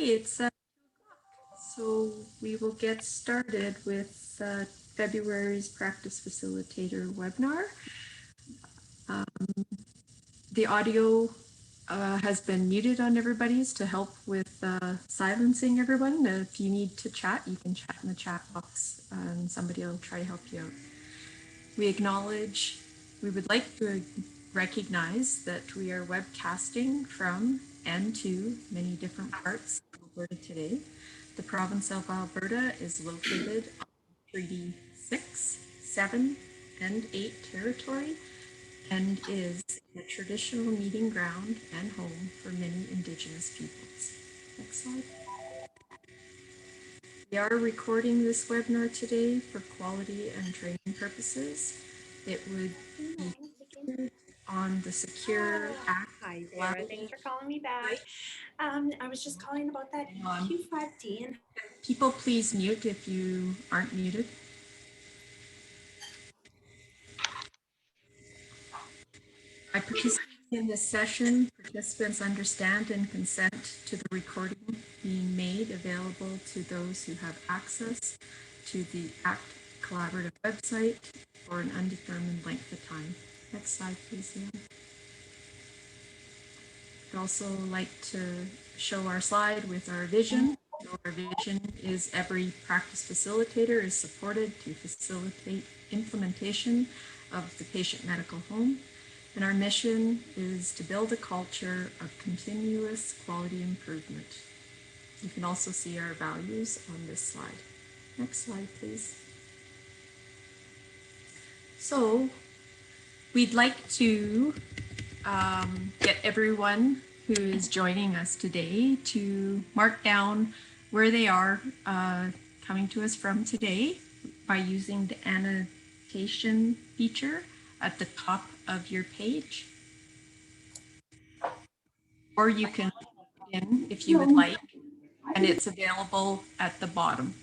It's 2 o'clock, so we will get started with February's Practice Facilitator webinar. The audio has been muted on everybody's to help with silencing everyone. If you need to chat, you can chat in the chat box and somebody will try to help you out. We would like to recognize that we are webcasting from and to many different parts of Alberta today. The province of Alberta is located on Treaty 6, 7, and 8 territory and is a traditional meeting ground and home for many Indigenous peoples. Next slide. We are recording this webinar today for quality and training purposes. It would be on the Secure Act. Hi, Sarah. Thanks for calling me back. I was just calling about that Q5D. And people, please mute if you aren't muted. By participating in this session, participants understand and consent to the recording being made available to those who have access to the ACT Collaborative website for an undetermined length of time. Next slide, please, Leanne. I'd also like to show our slide with our vision. Our vision is every practice facilitator is supported to facilitate implementation of the patient medical home. And our mission is to build a culture of continuous quality improvement. You can also see our values on this slide. Next slide, please. So we'd like to get everyone who is joining us today to mark down where they are coming to us from today by using the annotation feature at the top of your page. Or you can put it in if you would like, and it's available at the bottom.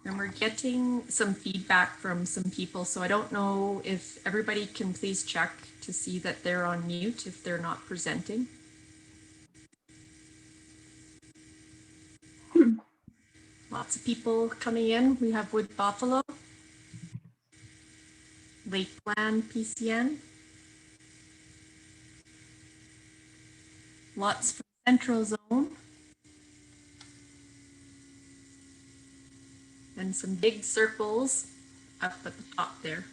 And we're getting some feedback from some people, so I don't know if everybody can please check to see that they're on mute if they're not presenting. Lots of people coming in. We have Wood Buffalo, Lakeland PCN, lots from Central Zone, and some big circles up at the top there.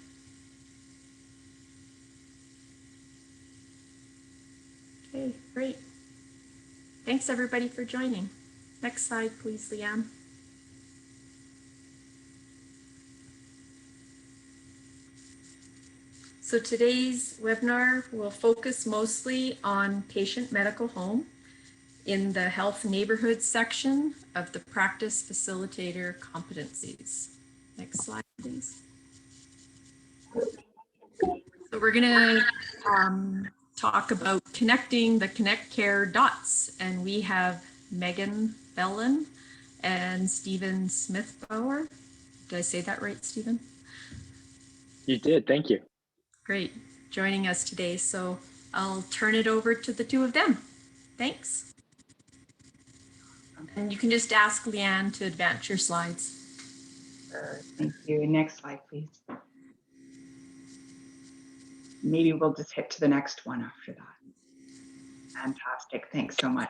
Okay, great. Thanks everybody for joining. Next slide, please, Leanne. So today's webinar will focus mostly on patient medical home in the health neighborhood section of the practice facilitator competencies. Next slide, please. So we're gonna talk about connecting the Connect Care dots, and we have Megan Bellin and Stephen Smithbauer. Did I say that right, Stephen? You did, thank you. Great, joining us today. So I'll turn it over to the two of them. Thanks. And you can just ask Leanne to advance your slides. Thank you. Next slide, please. Maybe we'll just hit to the next one after that. Fantastic, thanks so much.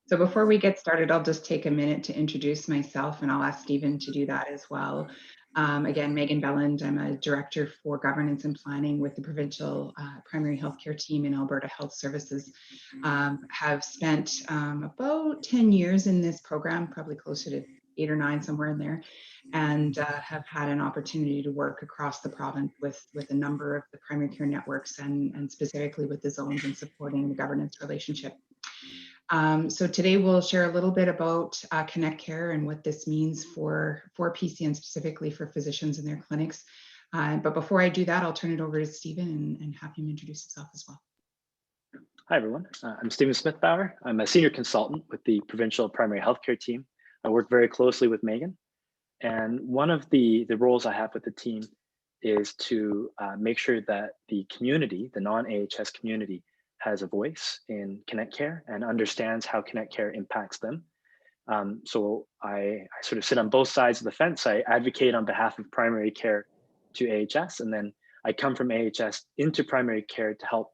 So before we get started, I'll just take a minute to introduce myself, and I'll ask Stephen to do that as well. Again, Megan Belland, I'm a Director for Governance and Planning with the Provincial Primary Healthcare Team in Alberta Health Services. Have spent about 10 years in this program, probably closer to 8 or 9, somewhere in there, and have had an opportunity to work across the province with a number of the primary care networks and specifically with the zones and supporting the governance relationship. So today we'll share a little bit about Connect Care and what this means for PCN, specifically for physicians in their clinics. But before I do that, I'll turn it over to Stephen and have him introduce himself as well. Hi, everyone. I'm Stephen Smithbauer. I'm a senior consultant with the Provincial Primary Healthcare Team. I work very closely with Megan. And one of the roles I have with the team is to make sure that the community, the non-AHS community, has a voice in Connect Care and understands how Connect Care impacts them. So I sort of sit on both sides of the fence. I advocate on behalf of primary care to AHS, and then I come from AHS into primary care to help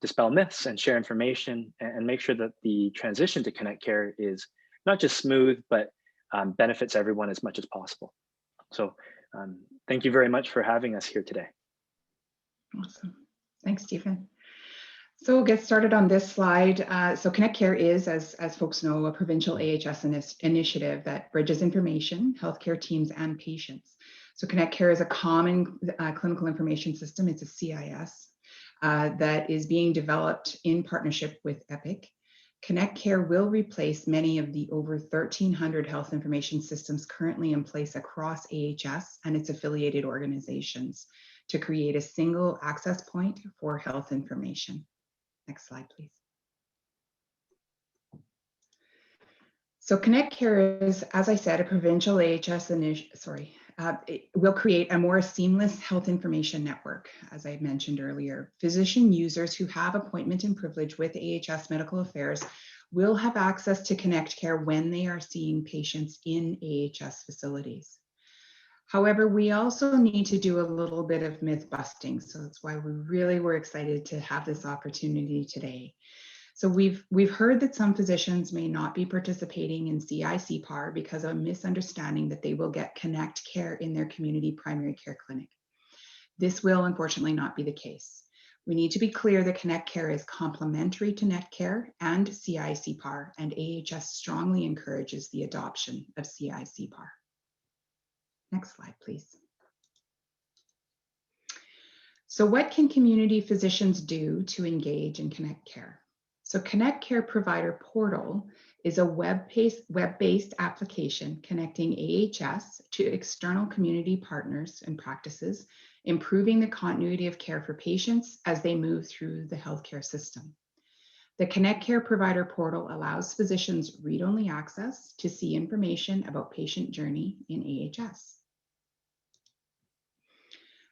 dispel myths and share information and make sure that the transition to Connect Care is not just smooth, but benefits everyone as much as possible. So thank you very much for having us here today. Awesome. Thanks, Stephen. So we'll get started on this slide. So Connect Care is, as folks know, a provincial AHS initiative that bridges information, healthcare teams, and patients. So Connect Care is a common clinical information system. It's a CIS that is being developed in partnership with Epic. Connect Care will replace many of the over 1,300 health information systems currently in place across AHS and its affiliated organizations to create a single access point for health information. Next slide, please. So Connect Care is, as I said, a provincial AHS initiative. It will create a more seamless health information network, as I mentioned earlier. Physician users who have appointment and privilege with AHS Medical Affairs will have access to Connect Care when they are seeing patients in AHS facilities. However, we also need to do a little bit of myth busting. So that's why we really were excited to have this opportunity today. So we've heard that some physicians may not be participating in CI-CPAR because of a misunderstanding that they will get Connect Care in their community primary care clinic. This will unfortunately not be the case. We need to be clear that Connect Care is complementary to NetCare and CI-CPAR, and AHS strongly encourages the adoption of CI-CPAR. Next slide, please. So what can community physicians do to engage in Connect Care? So Connect Care Provider Portal is a web-based application connecting AHS to external community partners and practices, improving the continuity of care for patients as they move through the healthcare system. The Connect Care Provider Portal allows physicians read-only access to see information about patient journey in AHS.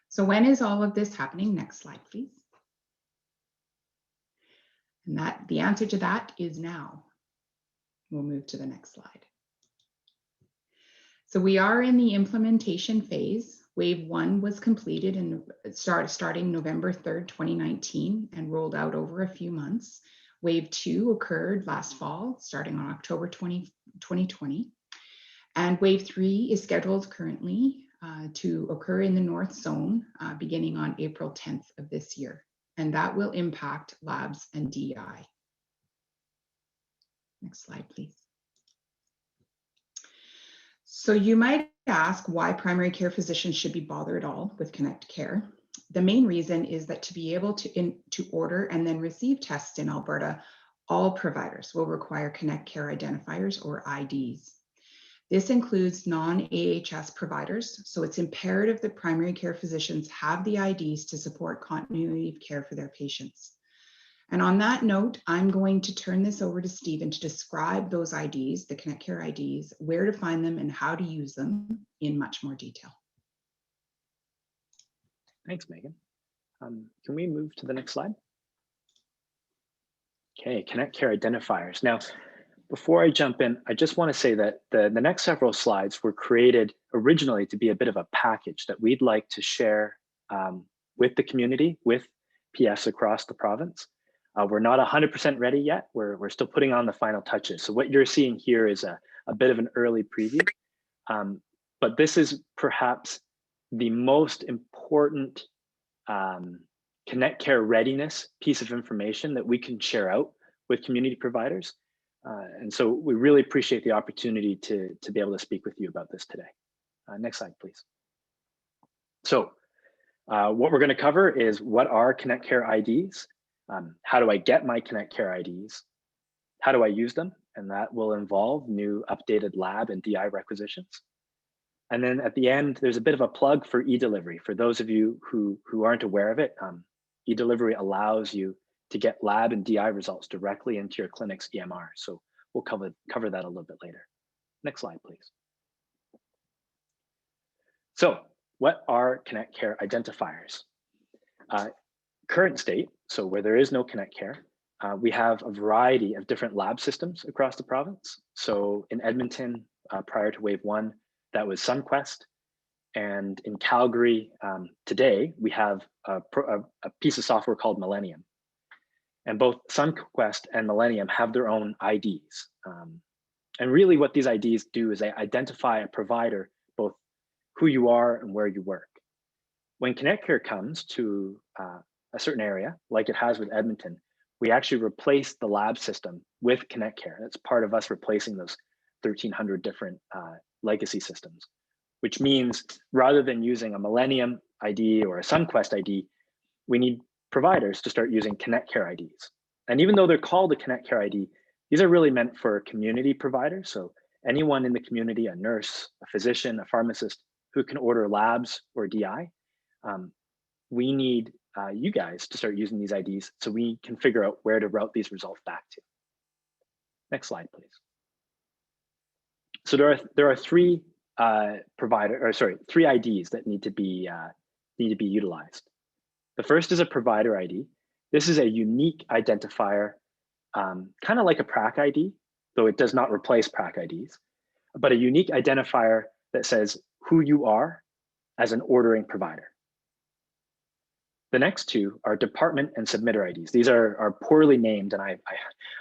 So when is all of this happening? Next slide, please. And the answer to that is now. We'll move to the next slide. So we are in the implementation phase. Wave 1 was completed and starting November 3rd, 2019 and rolled out over a few months. Wave 2 occurred last fall, starting on October 2020. And Wave 3 is scheduled currently to occur in the North Zone beginning on April 10th of this year. And that will impact labs and DI. Next slide, please. So you might ask why primary care physicians should be bothered at all with Connect Care. The main reason is that to be able to order and then receive tests in Alberta, all providers will require Connect Care identifiers or IDs. This includes non-AHS providers, so it's imperative that primary care physicians have the IDs to support continuity of care for their patients. And on that note, I'm going to turn this over to Stephen to describe those IDs, the Connect Care IDs, where to find them and how to use them in much more detail. Thanks, Megan. Can we move to the next slide? Okay, Connect Care identifiers. Now, before I jump in, I just want to say that the next several slides were created originally to be a bit of a package that we'd like to share with the community, with PS across the province. We're not 100% ready yet. We're still putting on the final touches. So what you're seeing here is a bit of an early preview, but this is perhaps the most important Connect Care readiness piece of information that we can share out with community providers. And so we really appreciate the opportunity to be able to speak with you about this today. Next slide, please. So what we're going to cover is what are Connect Care IDs? How do I get my Connect Care IDs? How do I use them? And that will involve new updated lab and DI requisitions. And then at the end, there's a bit of a plug for EDelivery. For those of you who aren't aware of it, EDelivery allows you to get lab and DI results directly into your clinic's EMR. So we'll cover that a little bit later. Next slide, please. So what are Connect Care identifiers? Current state, so where there is no Connect Care, we have a variety of different lab systems across the province. So in Edmonton, prior to wave 1, that was SunQuest. And in Calgary, today, we have a piece of software called Millennium. And both SunQuest and Millennium have their own IDs. And really what these IDs do is they identify a provider, both who you are and where you work. When Connect Care comes to a certain area, like it has with Edmonton, we actually replace the lab system with Connect Care. That's part of us replacing those 1,300 different legacy systems, which means rather than using a Millennium ID or a SunQuest ID, we need providers to start using Connect Care IDs. And even though they're called a Connect Care ID, these are really meant for community providers. So anyone in the community, a nurse, a physician, a pharmacist who can order labs or DI, we need you guys to start using these IDs so we can figure out where to route these results back to. Next slide, please. So there are three three IDs that need to be utilized. The first is a provider ID. This is a unique identifier, kind of like a PRAC ID, though it does not replace PRAC IDs, but a unique identifier that says who you are as an ordering provider. The next two are department and submitter IDs. These are poorly named, and I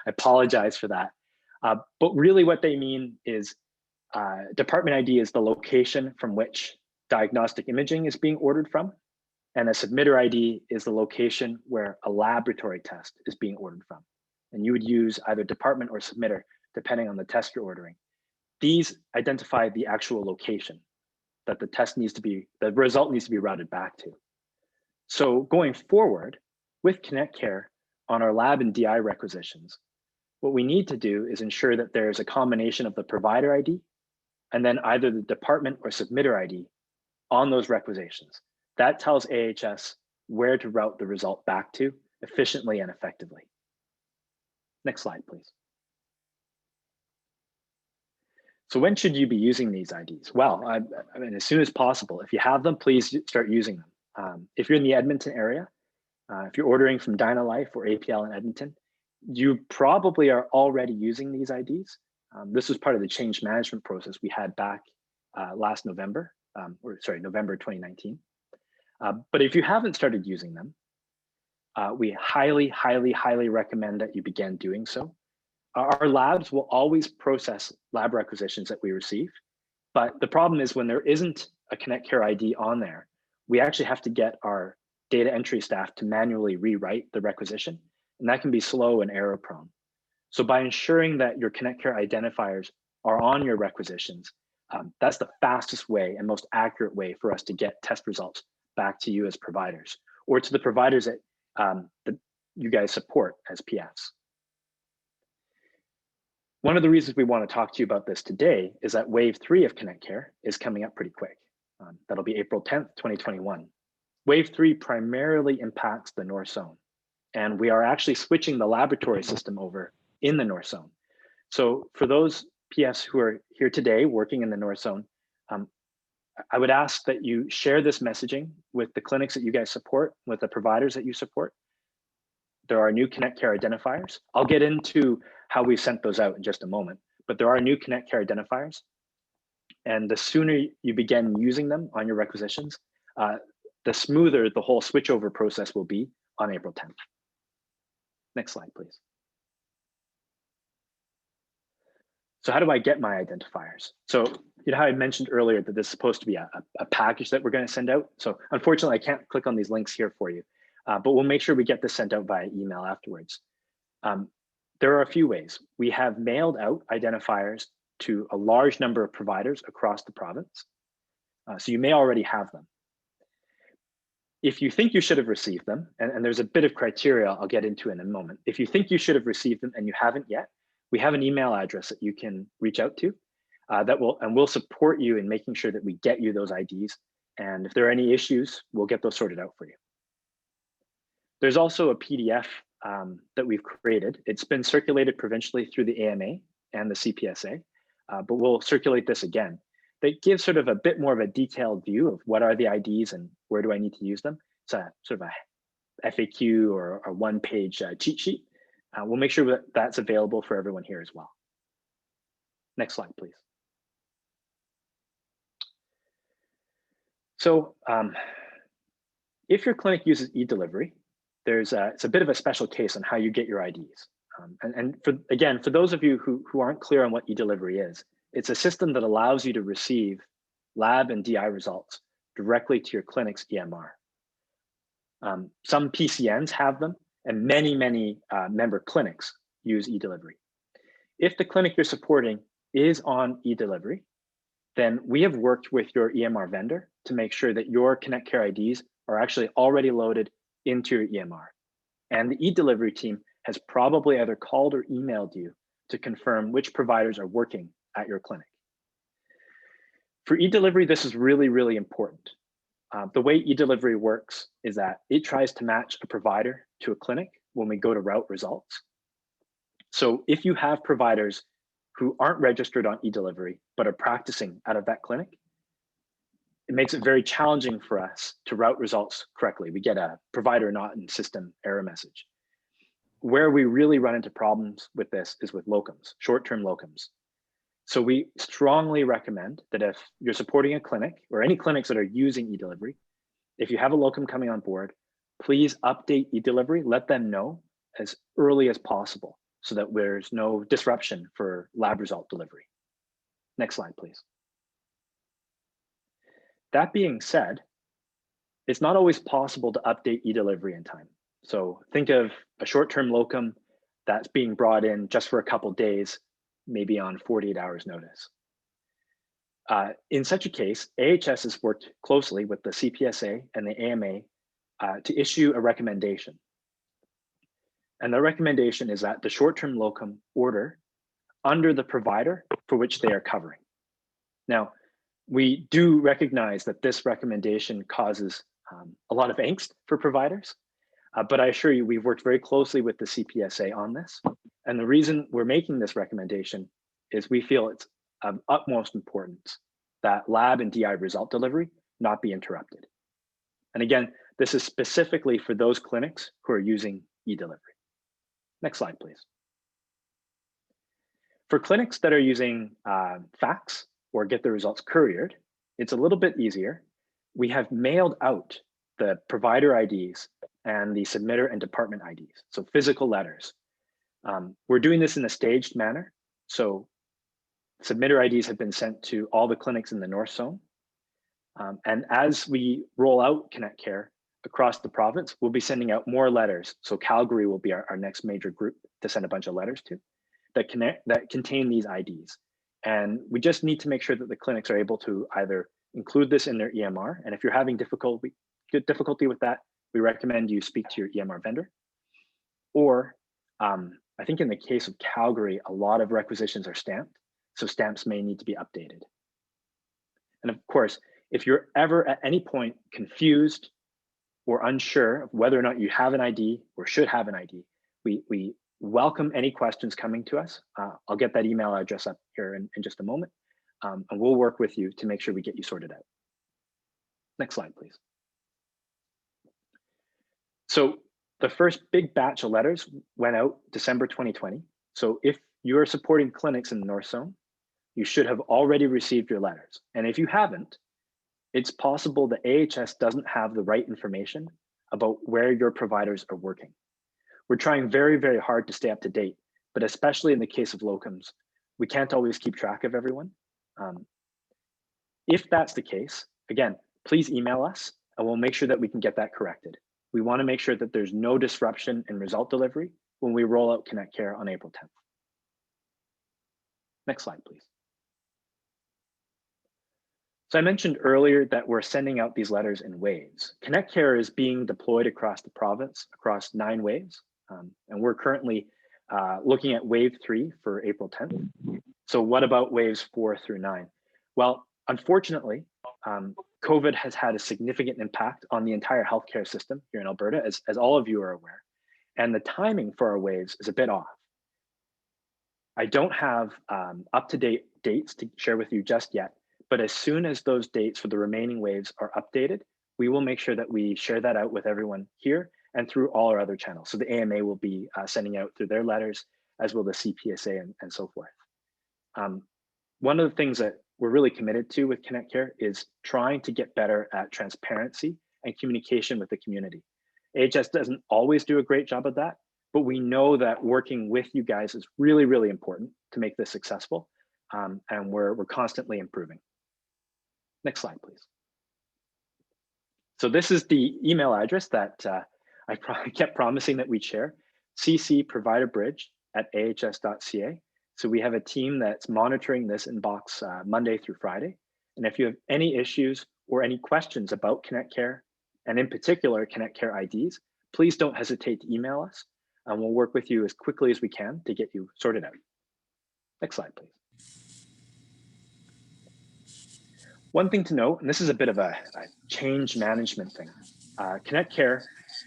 apologize for that. But really what they mean is department ID is the location from which diagnostic imaging is being ordered from, and a submitter ID is the location where a laboratory test is being ordered from. And you would use either department or submitter, depending on the test you're ordering. These identify the actual location that the result needs to be routed back to. So going forward with Connect Care on our lab and DI requisitions, what we need to do is ensure that there's a combination of the provider ID and then either the department or submitter ID on those requisitions. That tells AHS where to route the result back to efficiently and effectively. Next slide, please. So when should you be using these IDs? Well, I mean, as soon as possible. If you have them, please start using them. If you're in the Edmonton area, if you're ordering from DynaLife or APL in Edmonton, you probably are already using these IDs. This was part of the change management process we had back last November, November 2019. But if you haven't started using them, we highly, highly, highly recommend that you begin doing so. Our labs will always process lab requisitions that we receive, but the problem is when there isn't a Connect Care ID on there, we actually have to get our data entry staff to manually rewrite the requisition, and that can be slow and error prone. So by ensuring that your Connect Care identifiers are on your requisitions, that's the fastest way and most accurate way for us to get test results back to you as providers, or to the providers that you guys support as PFs. One of the reasons we want to talk to you about this today is that wave 3 of Connect Care is coming up pretty quick. That'll be April 10th, 2021. Wave 3 primarily impacts the North Zone, and we are actually switching the laboratory system over in the North Zone. So for those PFs who are here today working in the North Zone, I would ask that you share this messaging with the clinics that you guys support, with the providers that you support. There are new Connect Care identifiers. I'll get into how we sent those out in just a moment, but there are new Connect Care identifiers. And the sooner you begin using them on your requisitions, the smoother the whole switchover process will be on April 10th. Next slide, please. So how do I get my identifiers? So you know how I mentioned earlier that this is supposed to be a package that we're going to send out. So unfortunately, I can't click on these links here for you, but we'll make sure we get this sent out via email afterwards. There are a few ways. We have mailed out identifiers to a large number of providers across the province. So you may already have them. If you think you should have received them, and there's a bit of criteria I'll get into in a moment. If you think you should have received them and you haven't yet, we have an email address that you can reach out to we'll support you in making sure that we get you those IDs. And if there are any issues, we'll get those sorted out for you. There's also a PDF that we've created. It's been circulated provincially through the AMA and the CPSA, but we'll circulate this again. that gives sort of a bit more of a detailed view of what are the IDs and where do I need to use them. It's a sort of a FAQ or a one-page cheat sheet. We'll make sure that that's available for everyone here as well. Next slide, please. So if your clinic uses EDelivery, it's a bit of a special case on how you get your IDs. And for those of you who aren't clear on what EDelivery is, it's a system that allows you to receive lab and DI results directly to your clinic's EMR. Some PCNs have them, and many member clinics use EDelivery. If the clinic you're supporting is on EDelivery, then we have worked with your EMR vendor to make sure that your Connect Care IDs are actually already loaded into your EMR. And the EDelivery team has probably either called or emailed you to confirm which providers are working at your clinic. For EDelivery, this is really important. The way EDelivery works is that it tries to match a provider to a clinic when we go to route results. So if you have providers who aren't registered on EDelivery, but are practicing out of that clinic, it makes it very challenging for us to route results correctly. We get a provider not in system error message. Where we really run into problems with this is with locums, short-term locums. So we strongly recommend that if you're supporting a clinic or any clinics that are using EDelivery, if you have a locum coming on board, please update EDelivery, let them know as early as possible so that there's no disruption for lab result delivery. Next slide, please. That being said, it's not always possible to update EDelivery in time. So think of a short-term locum that's being brought in just for a couple days, maybe on 48 hours notice. In such a case, AHS has worked closely with the CPSA and the AMA to issue a recommendation. And the recommendation is that the short-term locum order under the provider for which they are covering. Now, we do recognize that this recommendation causes a lot of angst for providers, but I assure you, we've worked very closely with the CPSA on this. And the reason we're making this recommendation is we feel it's of utmost importance that lab and DI result delivery not be interrupted. And again, this is specifically for those clinics who are using EDelivery. Next slide, please. For clinics that are using fax or get the results couriered, it's a little bit easier. We have mailed out the provider IDs and the submitter and department IDs, so physical letters. We're doing this in a staged manner. So submitter IDs have been sent to all the clinics in the North Zone. And as we roll out Connect Care across the province, we'll be sending out more letters. So Calgary will be our next major group to send a bunch of letters to that contain these IDs. And we just need to make sure that the clinics are able to either include this in their EMR. And if you're having difficulty with that, we recommend you speak to your EMR vendor. Or I think in the case of Calgary, a lot of requisitions are stamped. So stamps may need to be updated. And of course, if you're ever at any point confused or unsure of whether or not you have an ID or should have an ID, we welcome any questions coming to us. I'll get that email address up here in just a moment, and we'll work with you to make sure we get you sorted out. Next slide, please. So the first big batch of letters went out December 2020. So if you're supporting clinics in the North Zone, you should have already received your letters. And if you haven't, it's possible that AHS doesn't have the right information about where your providers are working. We're trying very hard to stay up to date, but especially in the case of locums, we can't always keep track of everyone. If that's the case, again, please email us and we'll make sure that we can get that corrected. We want to make sure that there's no disruption in result delivery when we roll out Connect Care on April 10th. Next slide, please. So I mentioned earlier that we're sending out these letters in waves. Connect Care is being deployed across the province, across 9 waves. And we're currently looking at wave 3 for April 10th. So what about waves 4 through 9? Well, unfortunately, COVID has had a significant impact on the entire healthcare system here in Alberta, as all of you are aware. And the timing for our waves is a bit off. I don't have up-to-date dates to share with you just yet, But as soon as those dates for the remaining waves are updated, we will make sure that we share that out with everyone here and through all our other channels. So the AMA will be sending out through their letters, as will the CPSA and so forth. One of the things that we're really committed to with Connect Care is trying to get better at transparency and communication with the community. AHS doesn't always do a great job of that, but we know that working with you guys is really, really important to make this successful, and we're constantly improving. Next slide, please. So this is the email address that I kept promising that we'd share, ccproviderbridge@ahs.ca. So we have a team that's monitoring this inbox Monday through Friday. And if you have any issues or any questions about Connect Care, and in particular Connect Care IDs, please don't hesitate to email us, and we'll work with you as quickly as we can to get you sorted out. Next slide, please. One thing to note, and this is a bit of a change management thing. Connect Care,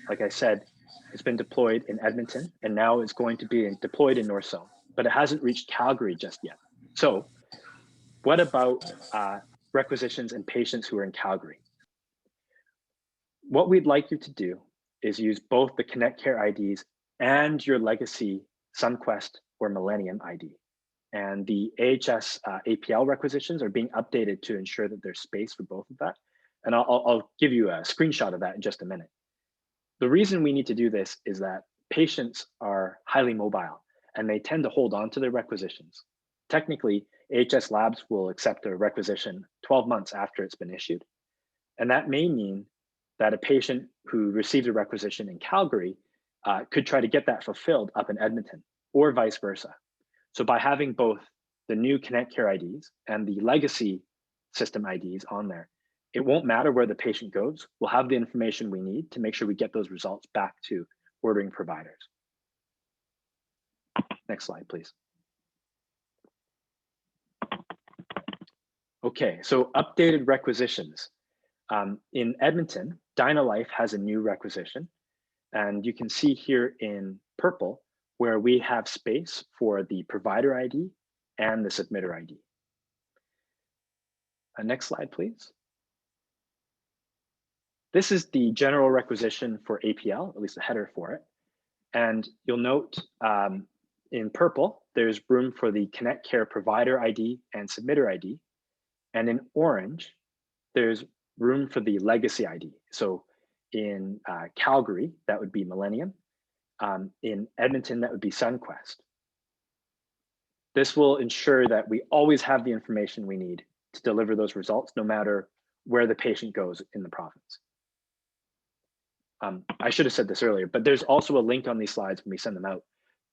like I said, has been deployed in Edmonton, and now is going to be deployed in North Zone, but it hasn't reached Calgary just yet. So what about requisitions and patients who are in Calgary? What we'd like you to do is use both the Connect Care IDs and your legacy SunQuest or Millennium ID. And the AHS APL requisitions are being updated to ensure that there's space for both of that. And I'll give you a screenshot of that in just a minute. The reason we need to do this is that patients are highly mobile and they tend to hold on to their requisitions. Technically, AHS Labs will accept a requisition 12 months after it's been issued. And that may mean that a patient who received a requisition in Calgary could try to get that fulfilled up in Edmonton, or vice versa. So by having both the new Connect Care IDs and the legacy system IDs on there, it won't matter where the patient goes. We'll have the information we need to make sure we get those results back to ordering providers. Next slide, please. Okay, so updated requisitions. In Edmonton, DynaLife has a new requisition, and you can see here in purple where we have space for the provider ID and the submitter ID. Next slide, please. This is the general requisition for APL, at least the header for it. And you'll note in purple, there's room for the Connect Care provider ID and submitter ID. And in orange, there's room for the legacy ID. So in Calgary, that would be Millennium. In Edmonton, that would be SunQuest. This will ensure that we always have the information we need to deliver those results, no matter where the patient goes in the province. I should have said this earlier, but there's also a link on these slides when we send them out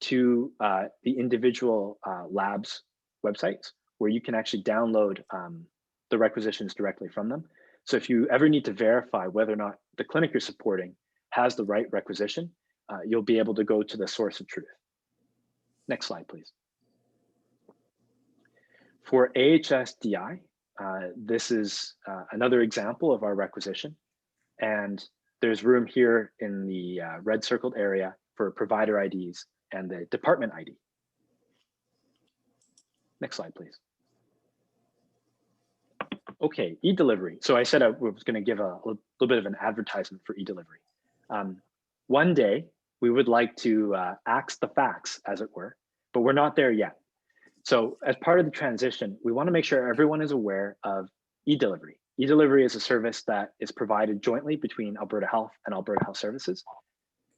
to the individual labs websites, where you can actually download the requisitions directly from them. So if you ever need to verify whether or not the clinic you're supporting has the right requisition, you'll be able to go to the source of truth. Next slide, please. For AHS-DI, this is another example of our requisition. And there's room here in the red circled area for provider IDs and the department ID. Next slide, please. Okay, EDelivery. So I said I was going to give a little bit of an advertisement for EDelivery. One day, we would like to axe the facts, as it were, but we're not there yet. So as part of the transition, we want to make sure everyone is aware of EDelivery. EDelivery is a service that is provided jointly between Alberta Health and Alberta Health Services.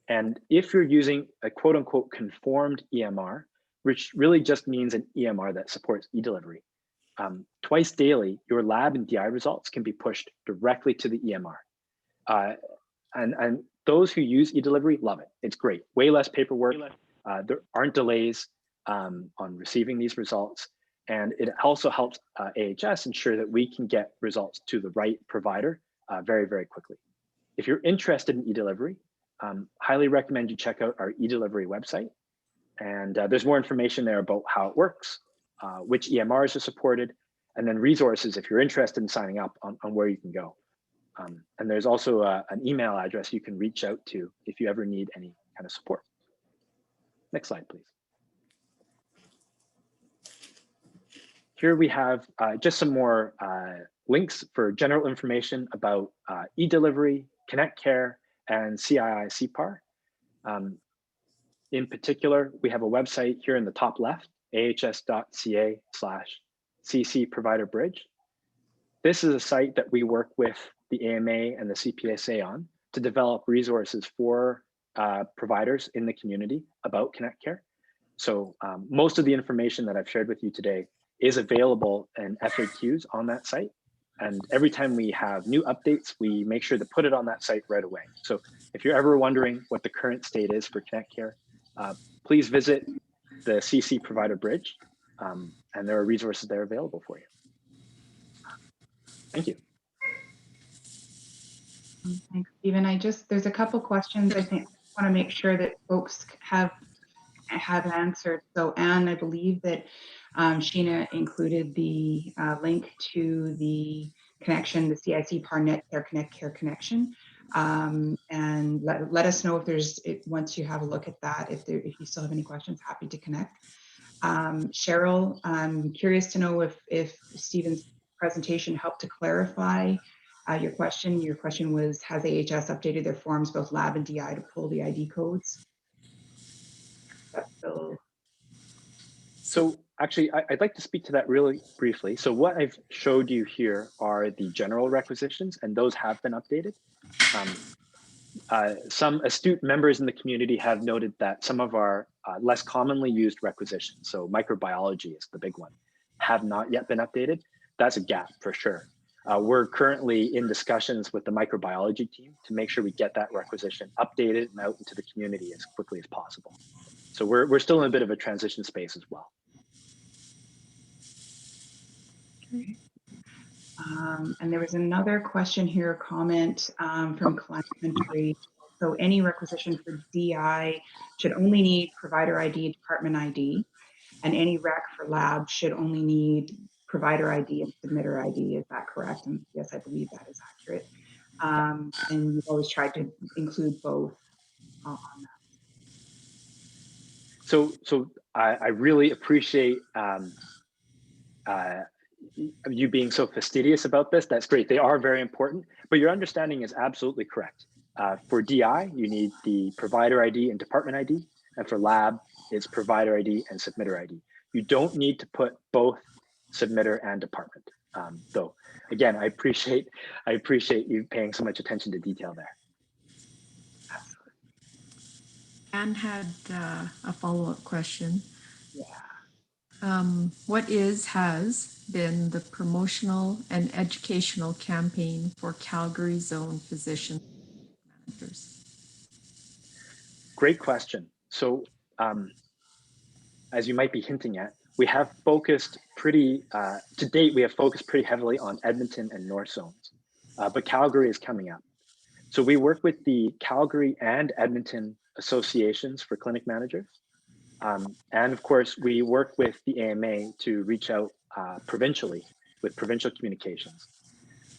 And if you're using a quote unquote conformed EMR, which really just means an EMR that supports EDelivery, twice daily, your lab and DI results can be pushed directly to the EMR. And those who use EDelivery love it. It's great. Way less paperwork. There aren't delays on receiving these results. And it also helps AHS ensure that we can get results to the right provider very, very quickly. If you're interested in EDelivery, highly recommend you check out our EDelivery website. And there's more information there about how it works, which EMRs are supported, and then resources if you're interested in signing up on where you can go. And there's also an email address you can reach out to if you ever need any kind of support. Next slide, please. Here we have just some more links for general information about EDelivery, Connect Care, and CII CPAR. In particular, we have a website here in the top left, ahs.ca/cc provider bridge. This is a site that we work with the AMA and the CPSA on to develop resources for providers in the community about Connect Care. So most of the information that I've shared with you today is available in FAQs on that site. And every time we have new updates, we make sure to put it on that site right away. So if you're ever wondering what the current state is for Connect Care, please visit the CC Provider Bridge, and there are resources there available for you. Thank you. Thanks, Stephen. There's a couple questions I think I want to make sure that folks have answered. So Anne, I believe that Sheena included the link to the connection, the CIC PAR Connect Care connection. And let us know if once you have a look at that, if you still have any questions, happy to connect. Cheryl, I'm curious to know if Stephen's presentation helped to clarify your question. Your question was, has AHS updated their forms, both lab and DI, to pull the ID codes? So actually, I'd like to speak to that really briefly. So what I've showed you here are the general requisitions, and those have been updated. Some astute members in the community have noted that some of our less commonly used requisitions, so microbiology is the big one, have not yet been updated. That's a gap for sure. We're currently in discussions with the microbiology team to make sure we get that requisition updated and out into the community as quickly as possible. So we're still in a bit of a transition space as well. Okay. And there was another question here, a comment from Clementary. So any requisition for DI should only need provider ID, department ID, and any rec for lab should only need provider ID and submitter ID. Is that correct? And yes, I believe that is accurate. And we've always tried to include both on that. So I really appreciate you being so fastidious about this. That's great. They are very important, but your understanding is absolutely correct. For DI, you need the provider ID and department ID, and for lab, it's provider ID and submitter ID. You don't need to put both submitter and department. Though, again, I appreciate you paying so much attention to detail there. Anne had a follow-up question. Yeah. What has been the promotional and educational campaign for Calgary zone physician managers? Great question. So as you might be hinting at, we have focused to date, we have focused pretty heavily on Edmonton and North zones, but Calgary is coming up. So we work with the Calgary and Edmonton associations for clinic managers. And of course, we work with the AMA to reach out provincially with provincial communications.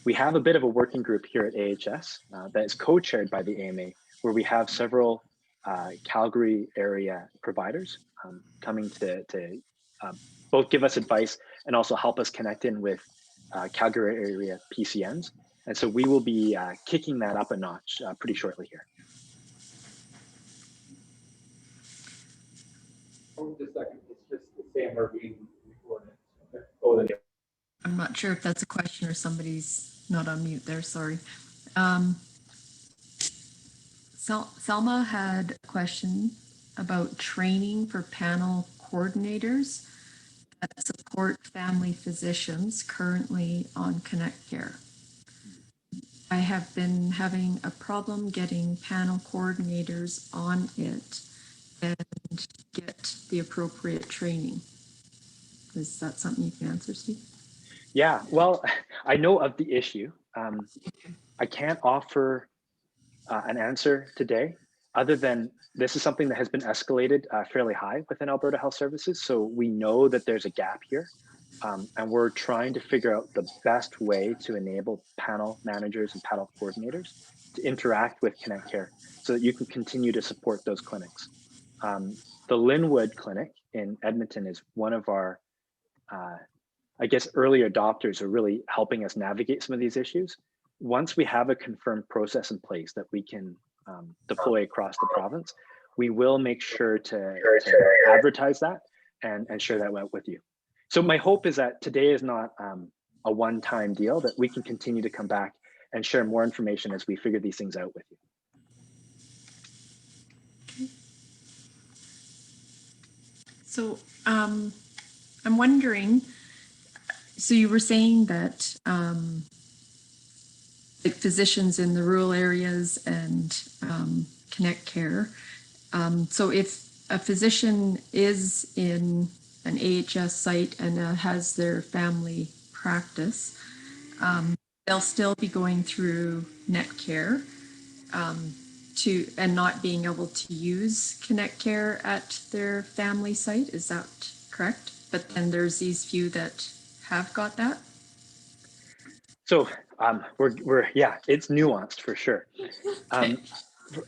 We have a bit of a working group here at AHS that is co-chaired by the AMA, where we have several Calgary area providers coming to both give us advice and also help us connect in with Calgary area PCNs. And so we will be kicking that up a notch pretty shortly here. Just a second, it's just the same where we recorded. Okay. Oh, then, yeah. I'm not sure if that's a question or somebody's not on mute there, sorry. Selma had a question about training for panel coordinators that support family physicians currently on Connect Care. I have been having a problem getting panel coordinators on it and get the appropriate training. Is that something you can answer, Steve? Yeah, well, I know of the issue. I can't offer an answer today, other than this is something that has been escalated fairly high within Alberta Health Services. So we know that there's a gap here, and we're trying to figure out the best way to enable panel managers and panel coordinators to interact with Connect Care so that you can continue to support those clinics. The Linwood Clinic in Edmonton is one of our I guess early adopters are really helping us navigate some of these issues. Once we have a confirmed process in place that we can deploy across the province, we will make sure to advertise that and share that with you. So my hope is that today is not a one-time deal, that we can continue to come back and share more information as we figure these things out with you. So I'm wondering, so you were saying that like physicians in the rural areas and Connect Care. So if a physician is in an AHS site and has their family practice, they'll still be going through NetCare and not being able to use Connect Care at their family site. Is that correct? But then there's these few that have got that. So yeah, it's nuanced for sure.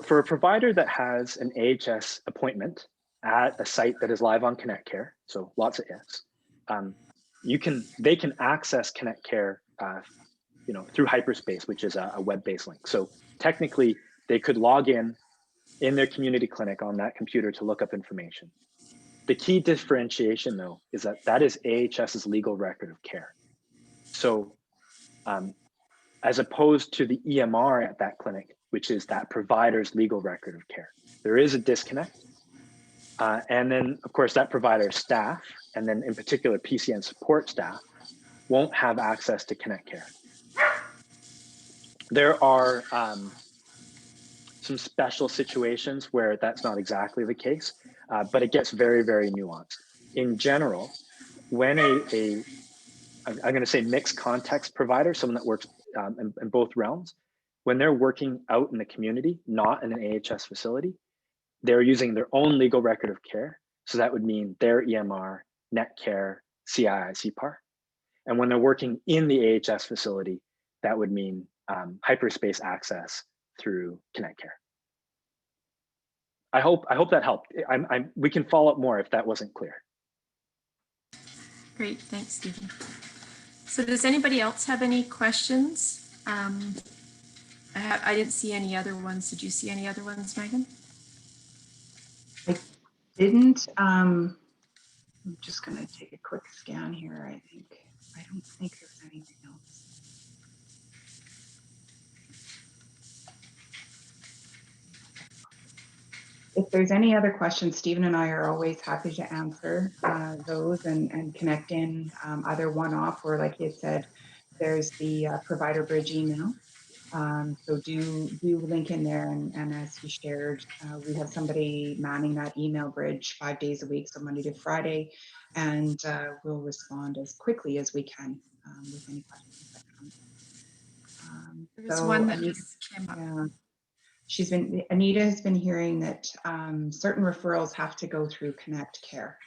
For a provider that has an AHS appointment at a site that is live on Connect Care, so lots of ifs, they can access Connect Care, through Hyperspace, which is a web-based link. So technically, they could log in their community clinic on that computer to look up information. The key differentiation, though, is that is AHS's legal record of care. So as opposed to the EMR at that clinic, which is that provider's legal record of care, there is a disconnect. And then, of course, that provider staff, and then in particular PCN support staff, won't have access to Connect Care. There are some special situations where that's not exactly the case, but it gets very, very nuanced. In general, when I'm going to say mixed context provider, someone that works in both realms, when they're working out in the community, not in an AHS facility, they're using their own legal record of care. So that would mean their EMR, NetCare, CII, CPAR. And when they're working in the AHS facility, that would mean Hyperspace access through Connect Care. I hope that helped. We can follow up more if that wasn't clear. Great, thanks, Stephen. So does anybody else have any questions? I didn't see any other ones. Did you see any other ones, Megan? I didn't. I'm just going to take a quick scan here. I don't think there's anything else. If there's any other questions, Stephen and I are always happy to answer those and connect in either one-off or, like you said, there's the Provider Bridge email. So do link in there, and as he shared, we have somebody manning that email bridge 5 days a week, so Monday to Friday, and we'll respond as quickly as we can with any questions that come. There's one that just came up. Yeah. Anita has been hearing that certain referrals have to go through Connect Care.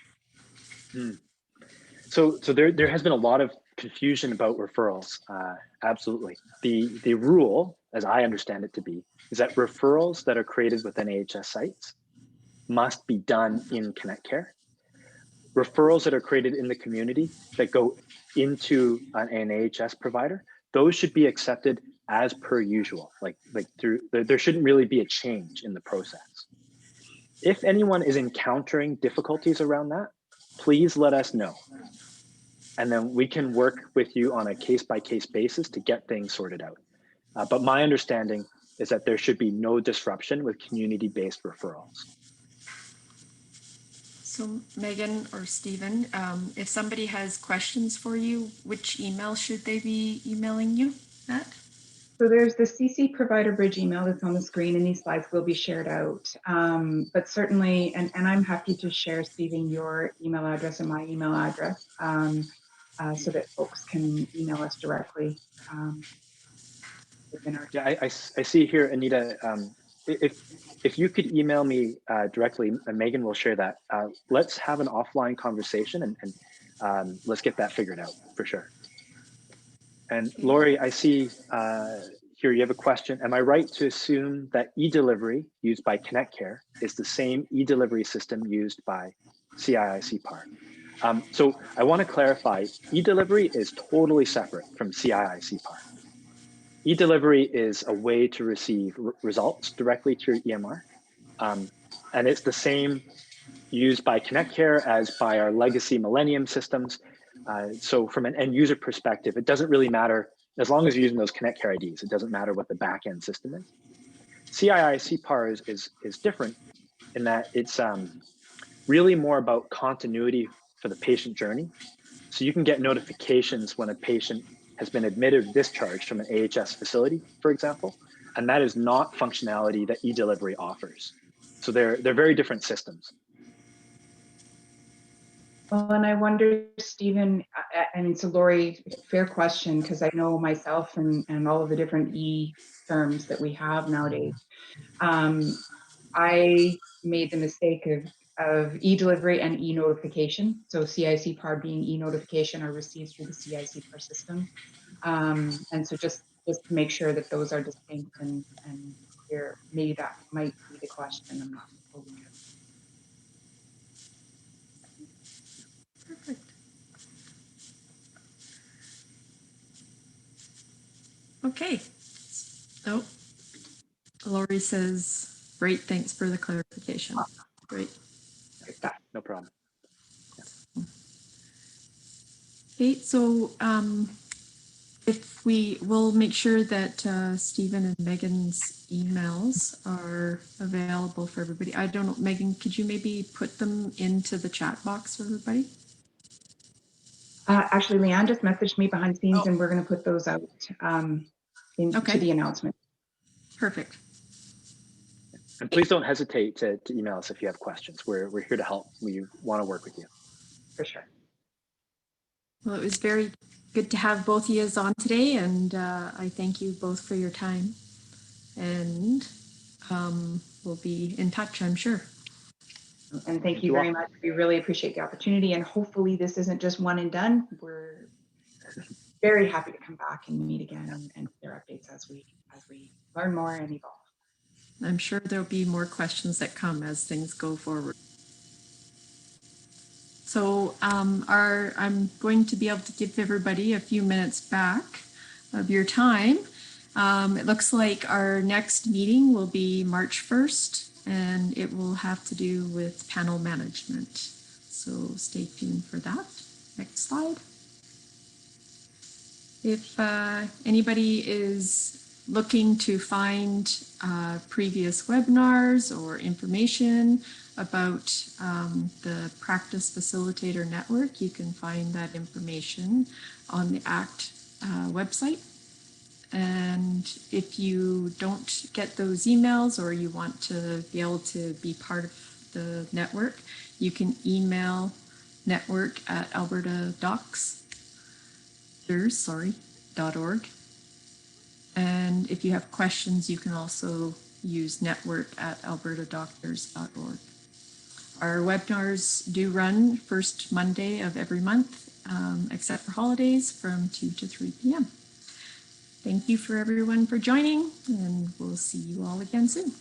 So there has been a lot of confusion about referrals. Absolutely. The rule, as I understand it to be, is that referrals that are created within AHS sites must be done in Connect Care. Referrals that are created in the community that go into an AHS provider, those should be accepted as per usual. There shouldn't really be a change in the process. If anyone is encountering difficulties around that, please let us know. And then we can work with you on a case-by-case basis to get things sorted out. But my understanding is that there should be no disruption with community-based referrals. So Megan or Stephen, if somebody has questions for you, which email should they be emailing you at? So there's the CC Provider Bridge email that's on the screen, and these slides will be shared out. But certainly, and I'm happy to share, Stephen, your email address and my email address so that folks can email us directly within our. Yeah, I see here, Anita, if you could email me directly, and Megan will share that. Let's have an offline conversation and let's get that figured out for sure. And Lori, I see here you have a question. Am I right to assume that EDelivery used by Connect Care is the same EDelivery system used by CII CPAR? So I want to clarify, EDelivery is totally separate from CII-CPAR. EDelivery is a way to receive results directly to your EMR. And it's the same used by ConnectCare as by our legacy Millennium systems. So from an end user perspective, it doesn't really matter, as long as you're using those ConnectCare IDs, it doesn't matter what the backend system is. CII-CPAR is different in that it's really more about continuity for the patient journey. So you can get notifications when a patient has been admitted or discharged from an AHS facility, for example, and that is not functionality that EDelivery offers. So they're very different systems. Well, and I wonder, Stephen, I mean, so Lori, fair question, because I know myself and all of the different terms that we have nowadays. I made the mistake of e-delivery and e-notification. So CIC-PAR being e-notification are received through the CIC-PAR system. And so just to make sure that those are distinct and clear, maybe that might be the question. I'm not totally sure. Perfect. Okay. Oh, Lori says, great, thanks for the clarification. Great. No problem. Okay, so if we'll make sure that Stephen and Megan's emails are available for everybody. I don't know, Megan, could you maybe put them into the chat box for everybody? Actually, Leanne just messaged me behind the scenes, Oh. and we're going to put those out into the announcement. Perfect. And please don't hesitate to email us if you have questions. We're here to help. We want to work with you. For sure. Well, it was very good to have both of you on today, and I thank you both for your time. And we'll be in touch, I'm sure. And thank you very much. We really appreciate the opportunity, and hopefully this isn't just one and done. We're very happy to come back and meet again and share updates as we learn more and evolve. I'm sure there'll be more questions that come as things go forward. So I'm going to be able to give everybody a few minutes back of your time. It looks like our next meeting will be March 1st, and it will have to do with panel management. So stay tuned for that. Next slide. If anybody is looking to find previous webinars or information about the Practice Facilitator Network, you can find that information on the ACT website. And if you don't get those emails or you want to be able to be part of the network, you can email network@albertadocs.org. And if you have questions, you can also use network@albertadoctors.org. Our webinars do run first Monday of every month, except for holidays, from 2 to 3 p.m. Thank you for everyone for joining, and we'll see you all again soon.